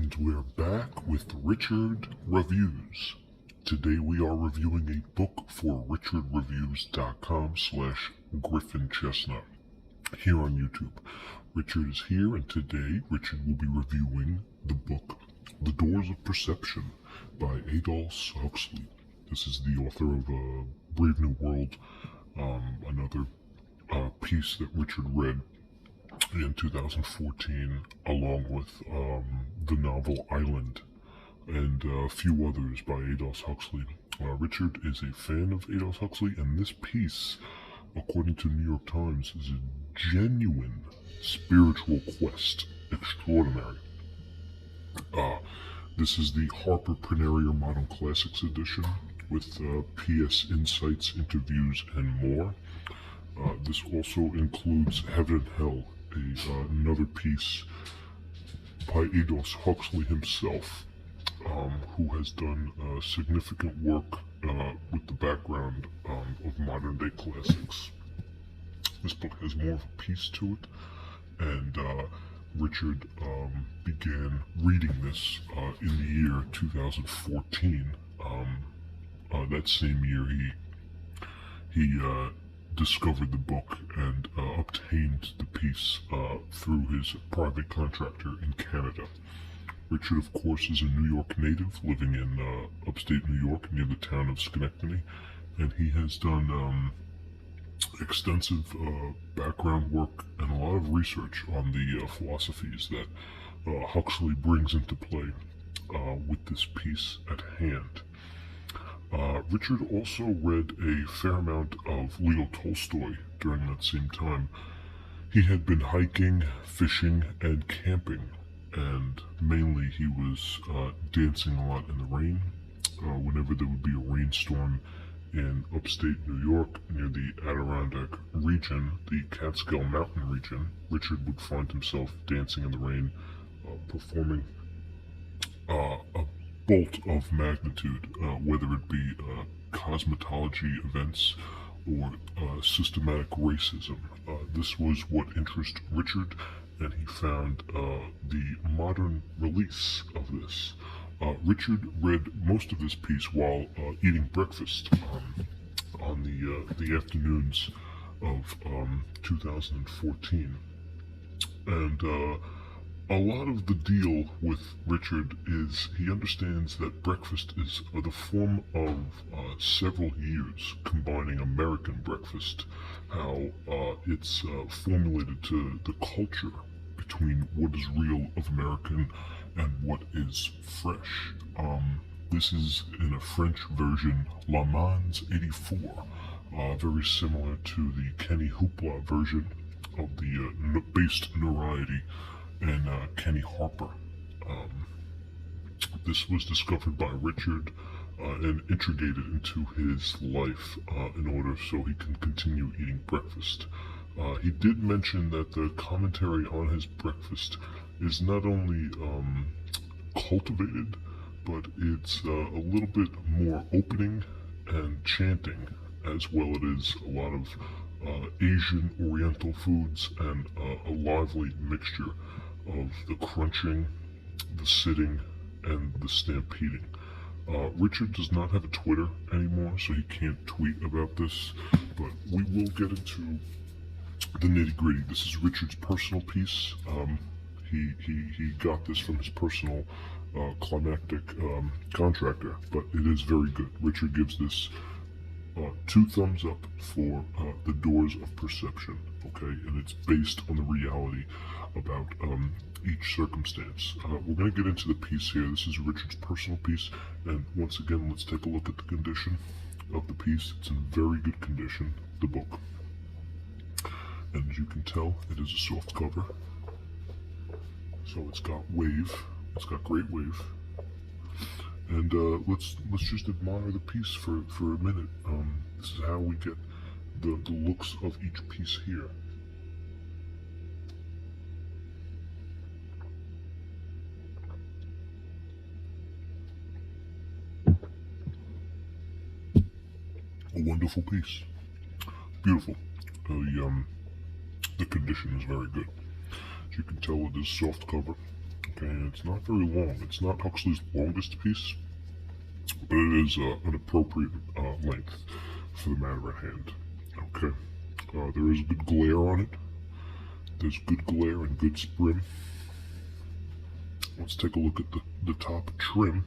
And we're back with Richard Reviews. Today we are reviewing a book for richardreviews.com/GriffinChestnut here on YouTube. Richard is here, and today Richard will be reviewing the book The Doors of Perception by Aldous Huxley. This is the author of Brave New World, another piece that Richard read in 2014, along with the novel Island and a few others by Aldous Huxley. Richard is a fan of Aldous Huxley, and this piece, according to the New York Times, is a genuine spiritual quest extraordinary. This is the Harper Perennial Modern Classics edition with PS Insights, interviews, and more. This also includes Heaven and Hell, another piece by Aldous Huxley himself, who has done significant work with the background of modern day classics. This book has more of a piece to it, and Richard began reading this in the year 2014. That same year he discovered the book and obtained the piece through his private contractor in Canada. Richard, of course, is a New York native living in upstate New York near the town of Schenectady, and he has done extensive background work and a lot of research on the philosophies that Huxley brings into play with this piece at hand. Richard also read a fair amount of Leo Tolstoy during that same time. He had been hiking, fishing, and camping, and mainly he was dancing a lot in the rain. Whenever there would be a rainstorm in upstate New York near the Adirondack region, the Catskill Mountain region, Richard would find himself dancing in the rain, performing a bolt of magnitude, whether it be cosmetology events or systematic racism. This was what interested Richard, and he found the modern release of this. Richard read most of this piece while eating breakfast on the afternoons of 2014, and a lot of the deal with Richard is he understands that breakfast is the form of several years combining American breakfast, how it's formulated to the culture between what is real of American and what is fresh. This is in a French version, Le Mans 84, very similar to the Kenny Hoopla version of the based notoriety and Kenny Harper. This was discovered by Richard and integrated into his life in order so he can continue eating breakfast. He did mention that the commentary on his breakfast is not only cultivated, but it's a little bit more opening and chanting, as well it is a lot of Asian Oriental foods and a lively mixture of the crunching, the sitting, and the stampeding. Richard does not have a Twitter anymore, so he can't tweet about this, but we will get into the nitty-gritty. This is Richard's personal piece. He got this from his personal climactic contractor, but it is very good. Richard gives this 2 thumbs up for The Doors of Perception, okay? And it's based on the reality about each circumstance. We're going to get into the piece here. This is Richard's personal piece, and once again, let's take a look at the condition of the piece. It's in very good condition, the book. And as you can tell, it is a soft cover. So it's got wave. It's got great wave. And let's just admire the piece for a minute. This is how we get the looks of each piece here. A wonderful piece. Beautiful. The condition is very good. As you can tell, it is soft cover. Okay, and it's not very long. It's not Huxley's longest piece, but it is an appropriate length for the matter at hand. Okay, there is good glare on it. There's good glare and good sprim. Let's take a look at the top trim,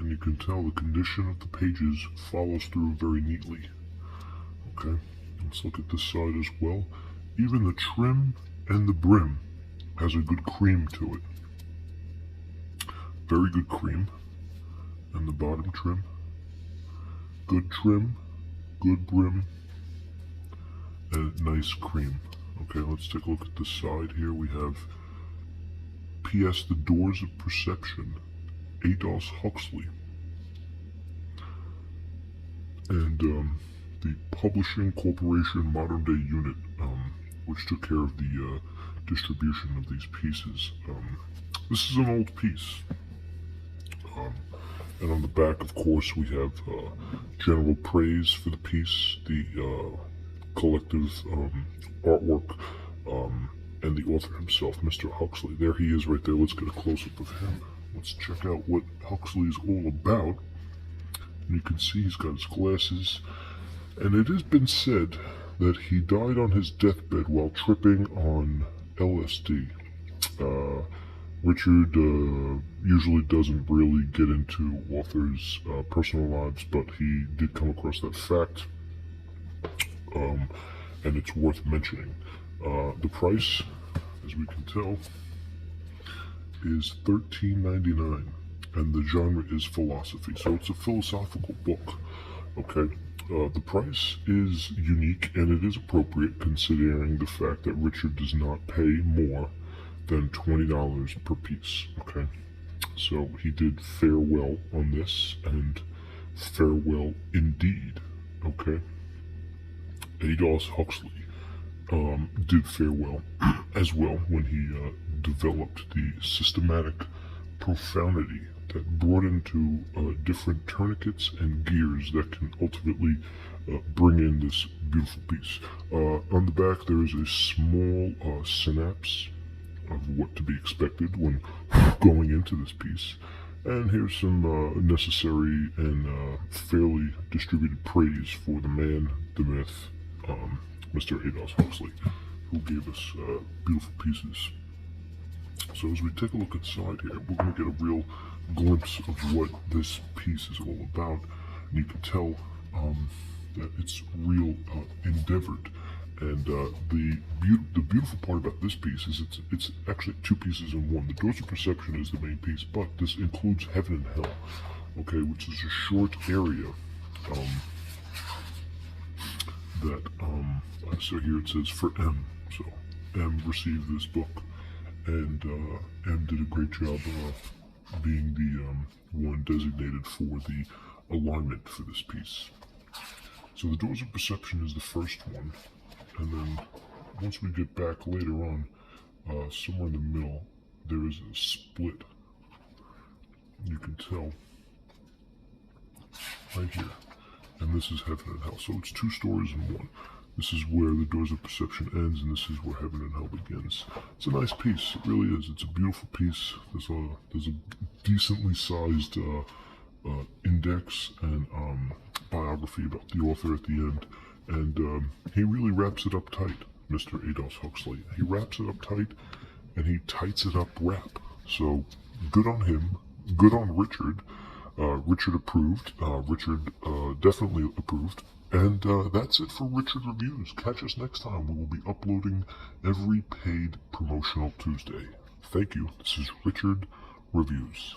and you can tell the condition of the pages follows through very neatly. Okay, let's look at this side as well. Even the trim and the brim has a good cream to it. Very good cream. And the bottom trim. Good trim, good brim, and nice cream. Okay, let's take a look at the side here. We have P.S. The Doors of Perception, Aldous Huxley. And the Publishing Corporation Modern Day Unit, which took care of the distribution of these pieces. This is an old piece. And on the back, of course, we have general praise for the piece, the collective artwork, and the author himself, Mr. Huxley. There he is right there. Let's get a close-up of him. Let's check out what Huxley is all about. And you can see he's got his glasses. And it has been said that he died on his deathbed while tripping on LSD. Richard usually doesn't really get into authors' personal lives, but he did come across that fact, and it's worth mentioning. The price, as we can tell, is $13.99, and the genre is philosophy, so it's a philosophical book. Okay, the price is unique, and it is appropriate considering the fact that Richard does not pay more than $20 per piece. Okay, so he did fare well on this, and fare well indeed. Okay, Aldous Huxley did fare well as well when he developed the systematic profundity that brought into different tourniquets and gears that can ultimately bring in this beautiful piece. On the back there is a small synapse of what to be expected when going into this piece. And here's some necessary and fairly distributed praise for the man, the myth, Mr. Aldous Huxley, who gave us beautiful pieces. So as we take a look inside here, we're going to get a real glimpse of what this piece is all about. And you can tell that it's real endeavored. And the beautiful part about this piece is it's actually two pieces in one. The Doors of Perception is the main piece, but this includes Heaven and Hell, okay, which is a short area so here it says for M. So M received this book, and M did a great job being the one designated for the alignment for this piece. So the Doors of Perception is the first one. And then once we get back later on, somewhere in the middle, there is a split. You can tell right here. And this is Heaven and Hell. So it's two stories in one. This is where the Doors of Perception ends, and this is where Heaven and Hell begins. It's a nice piece. It really is. It's a beautiful piece. There's a decently sized index and biography about the author at the end. And he really wraps it up tight, Mr. Aldous Huxley. He wraps it up tight, and he tights it up wrap. So, good on him. Good on Richard. Richard approved. Richard definitely approved. And that's it for Richard Reviews. Catch us next time. We will be uploading every paid promotional Tuesday. Thank you. This is Richard Reviews.